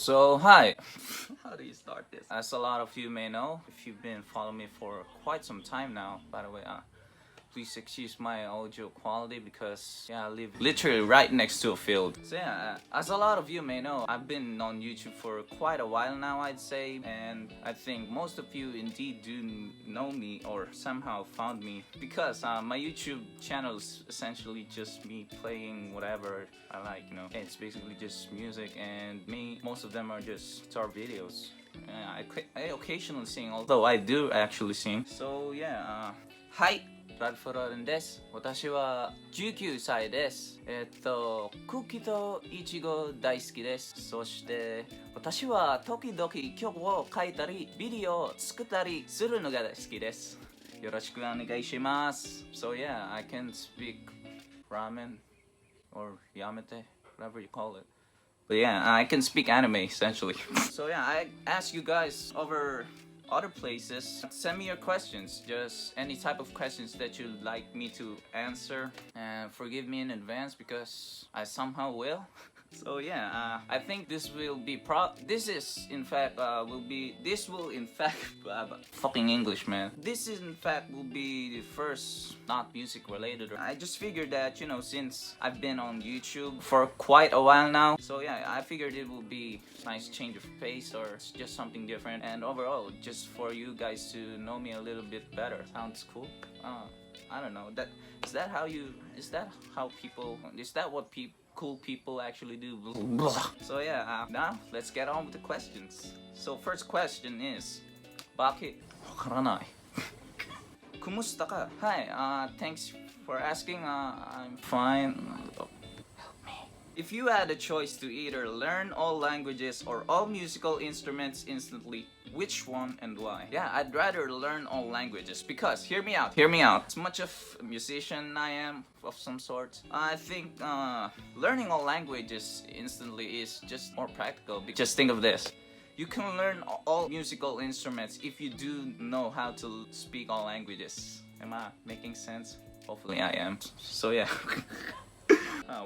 So hi, how do you start this? As a lot of you may know, if you've been following me for quite some time now, by the way, please excuse my audio quality because I live literally right next to a field. So as a lot of you may know, I've been on YouTube for quite a while now, I'd say, and I think most of you indeed do know me or somehow found me because my YouTube channel is essentially just me playing whatever I like, It's basically just music, and most of them are just guitar videos. I occasionally sing, although I do actually sing. So hi! ラルフローレンです。私は19歳です。クッキーとイチゴ大好きです。そして私は時々曲を書いたり、ビデオを作ったりするのが好きです。よろしくお願いします。So I can speak ramen or yamete, whatever you call it. But I can speak anime essentially. So I ask you guys over other places, send me your questions, just any type of questions that you'd like me to answer, and forgive me in advance because I somehow will. So I think this will be this will in fact fucking English, man. This in fact will be the first not music related. I just figured that, since I've been on YouTube for quite a while now, so I figured it will be a nice change of pace or just something different, and overall just for you guys to know me a little bit better. Sounds cool? I don't know. Is that what cool people actually do? So now let's get on with the questions. So first question is, bakit? Wakaranai. Kumusta ka? Hi, thanks for asking. I'm fine. Help me. If you had a choice to either learn all languages or all musical instruments instantly, which one and why? I'd rather learn all languages because, hear me out. As much of a musician I am of some sort, I think learning all languages instantly is just more practical. Just think of this. You can learn all musical instruments if you do know how to speak all languages. Am I making sense? Hopefully I am. So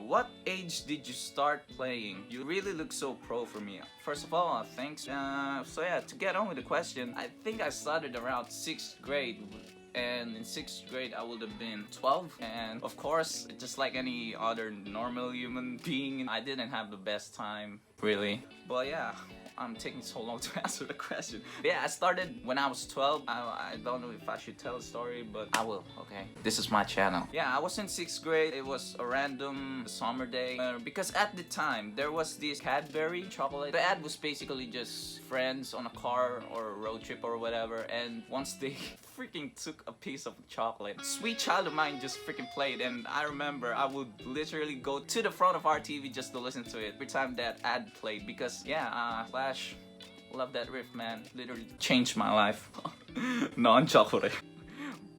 what age did you start playing? You really look so pro for me. First of all, thanks. To get on with the question, I think I started around 6th grade. And in 6th grade, I would have been 12. And of course, just like any other normal human being, I didn't have the best time, really. But I'm taking so long to answer the question. I started when I was 12. I don't know if I should tell a story, but I will, okay? This is my channel. I was in 6th grade. It was a random summer day. Because at the time, there was this Cadbury chocolate. The ad was basically just friends on a car or a road trip or whatever. And once they freaking took a piece of chocolate, Sweet Child of Mine just freaking played. And I remember I would literally go to the front of our TV just to listen to it every time that ad played. Because Flash, love that riff, man. Literally changed my life. Non-chocolate.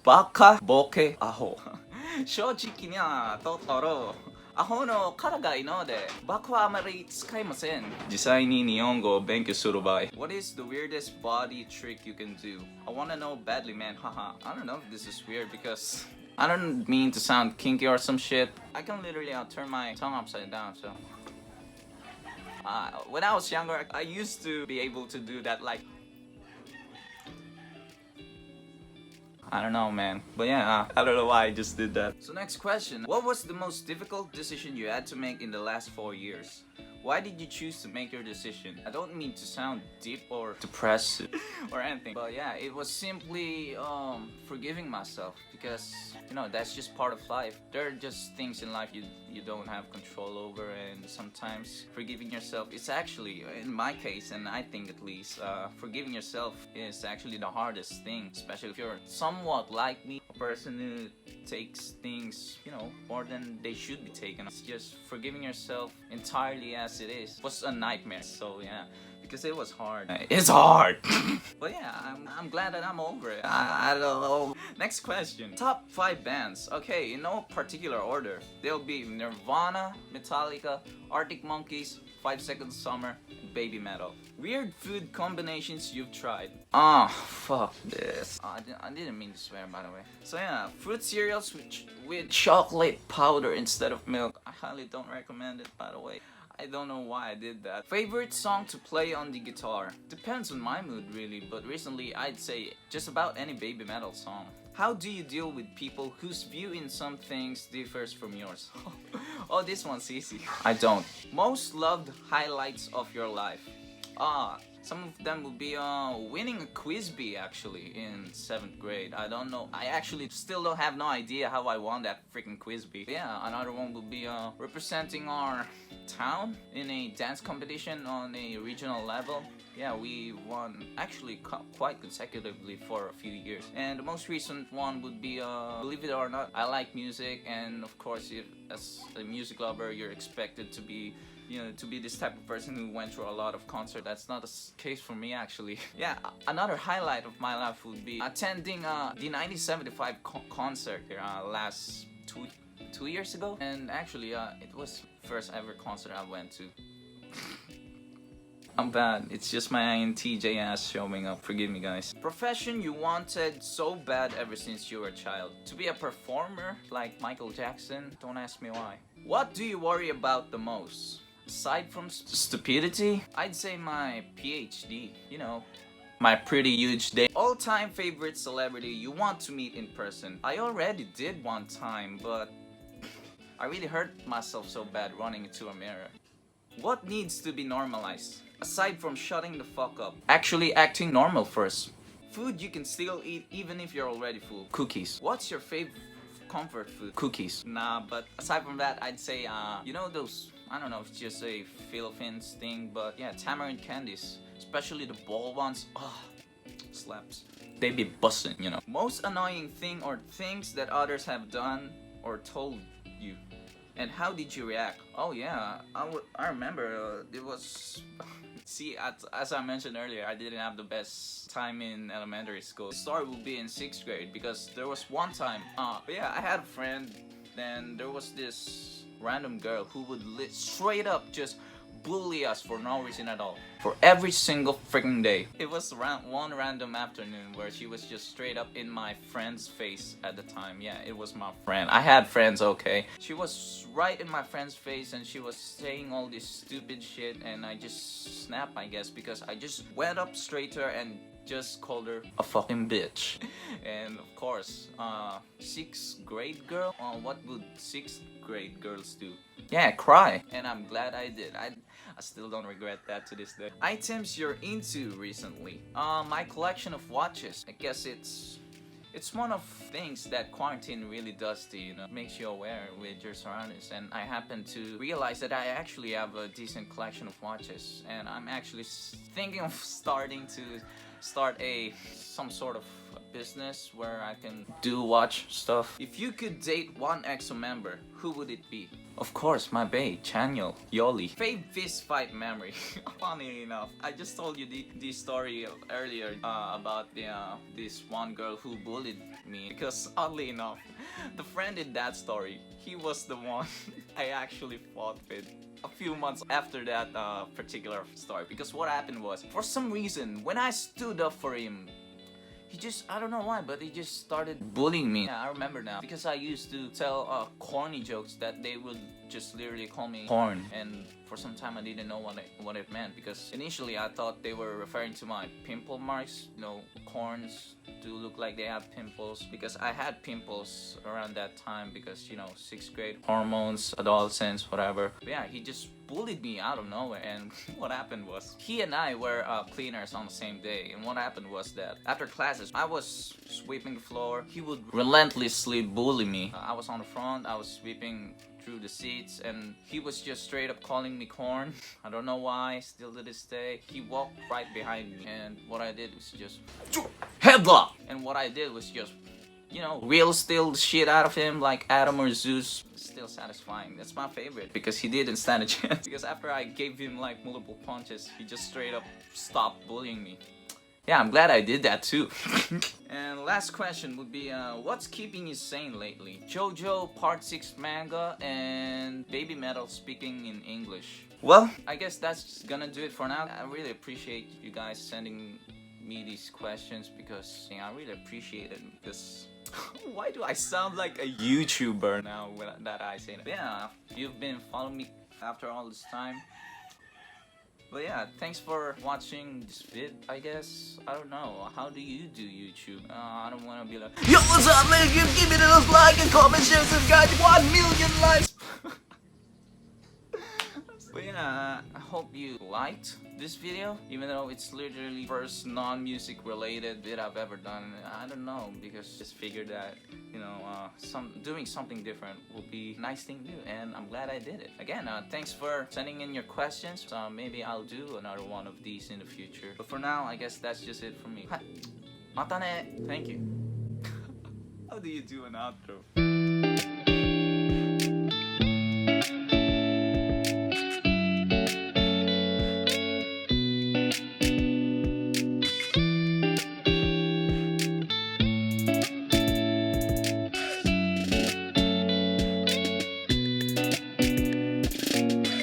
Baka boke aho. 正直にはトトロ。アホの殻がいるので、バカはあまり使いません。実際に日本語を勉強する場合。What is the weirdest body trick you can do? I wanna know badly, man. Haha. I don't know if this is weird because I don't mean to sound kinky or some shit. I can literally turn my tongue upside down, so. When I was younger, I used to be able to do that, like. I don't know, man. But I don't know why I just did that. So next question. What was the most difficult decision you had to make in the last 4 years? Why did you choose to make your decision? I don't mean to sound deep or depressed or anything, but it was simply forgiving myself because that's just part of life. There are just things in life you don't have control over, and sometimes forgiving yourself is actually, in my case, and I think at least, forgiving yourself is actually the hardest thing, especially if you're somewhat like me, a person who takes things, more than they should be taken. It's just forgiving yourself entirely as it is was a nightmare. So because it was hard. It's hard. But I'm glad that I'm over it. I don't know. Next question. Top 5 bands. Okay, in no particular order. They'll be Nirvana, Metallica, Arctic Monkeys, 5 Seconds Summer, and Baby Metal. Weird food combinations you've tried. Fuck this. I didn't mean to swear, by the way. So fruit cereals with chocolate powder instead of milk. I highly don't recommend it, by the way. I don't know why I did that. Favorite song to play on the guitar? Depends on my mood really, but recently I'd say just about any baby metal song. How do you deal with people whose view in some things differs from yours? Oh, this one's easy. I don't. Most loved highlights of your life? Some of them would be winning a quiz bee actually in 7th grade. I don't know. I actually still don't have no idea how I won that freaking quiz bee. Yeah, another one would be representing our town in a dance competition on a regional level. Yeah, we won actually quite consecutively for a few years. And the most recent one would be, believe it or not, I like music, and of course, if as a music lover, you're expected to be, you know, to be this type of person who went through a lot of concerts. That's not the case for me actually. Yeah, another highlight of my life would be attending the 1975 concert last two years ago, and actually it was first ever concert I went to. I'm bad. It's just my INTJ ass showing up. Forgive me, guys. Profession you wanted so bad ever since you were a child? To be a performer like Michael Jackson? Don't ask me why. What do you worry about the most? Aside from stupidity, I'd say my PhD. You know, my pretty huge day. All-time favorite celebrity you want to meet in person? I already did one time, but I really hurt myself so bad running into a mirror. What needs to be normalized? Aside from shutting the fuck up, actually acting normal first. Food you can still eat even if you're already full. Cookies. What's your favorite comfort food? Cookies. Nah, but aside from that, I'd say, you know those, I don't know if it's just a Philippines thing, but yeah, tamarind candies. Especially the ball ones. Oh, slaps. They be bustin', you know. Most annoying thing or things that others have done or told you. And how did you react? Oh yeah, I remember it was... See, as I mentioned earlier, I didn't have the best time in elementary school. The story will be in 6th grade because there was one time, yeah, I had a friend, then there was this random girl who would straight up just bully us for no reason at all. For every single freaking day. It was around one random afternoon where she was just straight up in my friend's face at the time. Yeah, it was my friend. I had friends, okay. She was right in my friend's face and she was saying all this stupid shit, and I just snapped, I guess, because I just went up straight to her and just called her a fucking bitch. And of course, 6th grade girl? What would 6th grade girls do? Yeah, cry. And I'm glad I did. I still don't regret that to this day. Items you're into recently? My collection of watches. I guess it's one of things that quarantine really does to you, you know, makes you aware with your surroundings. And I happen to realize that I actually have a decent collection of watches, and I'm actually thinking of start some sort of business where I can do watch stuff. If you could date one EXO member, who would it be? Of course, my bae, Chanyeol, Yoli. Fave fist fight memory. Funny enough, I just told you the story earlier about this one girl who bullied me, because oddly enough, the friend in that story, he was the one I actually fought with a few months after that particular story. Because what happened was, for some reason, when I stood up for him, he just, I don't know why, but he just started bullying me. Yeah, I remember now. Because I used to tell corny jokes that they would just literally call me corn. And for some time I didn't know what it meant. Because initially I thought they were referring to my pimple marks. You know, corns do look like they have pimples. Because I had pimples around that time because, you know, 6th grade, hormones, adolescence, whatever. But yeah, he just bullied me out of nowhere. And what happened was, he and I were cleaners on the same day. And what happened was that after classes, I was sweeping the floor. He would relentlessly bully me. I was on the front, I was sweeping through the seats, and he was just straight up calling me corn. I don't know why, still to this day. He walked right behind me, and what I did was just headlock. And what I did was just, you know, real still the shit out of him like Adam or Zeus. Still satisfying. That's my favorite because he didn't stand a chance. Because after I gave him like multiple punches, he just straight up stopped bullying me. Yeah, I'm glad I did that too. And last question would be, what's keeping you sane lately? JoJo Part 6 manga and baby metal speaking in English. Well, I guess that's gonna do it for now. I really appreciate you guys sending me these questions because I really appreciate it. Because why do I sound like a YouTuber now that I say that? Yeah, if you've been after all this time. But yeah, thanks for watching this vid, I guess. I don't know, how do you do YouTube? I don't want to be like, yo, what's up, man? Give me those like and comment, share, subscribe, 1 million likes. But yeah, I hope you liked this video, even though it's literally first non-music related vid I've ever done. I don't know, because just figured that, you know, doing something different will be a nice thing to do, and I'm glad I did it. Again, thanks for sending in your questions. Maybe I'll do another one of these in the future. But for now, I guess that's just it for me. Mata ne! Thank you. How do you do an outro?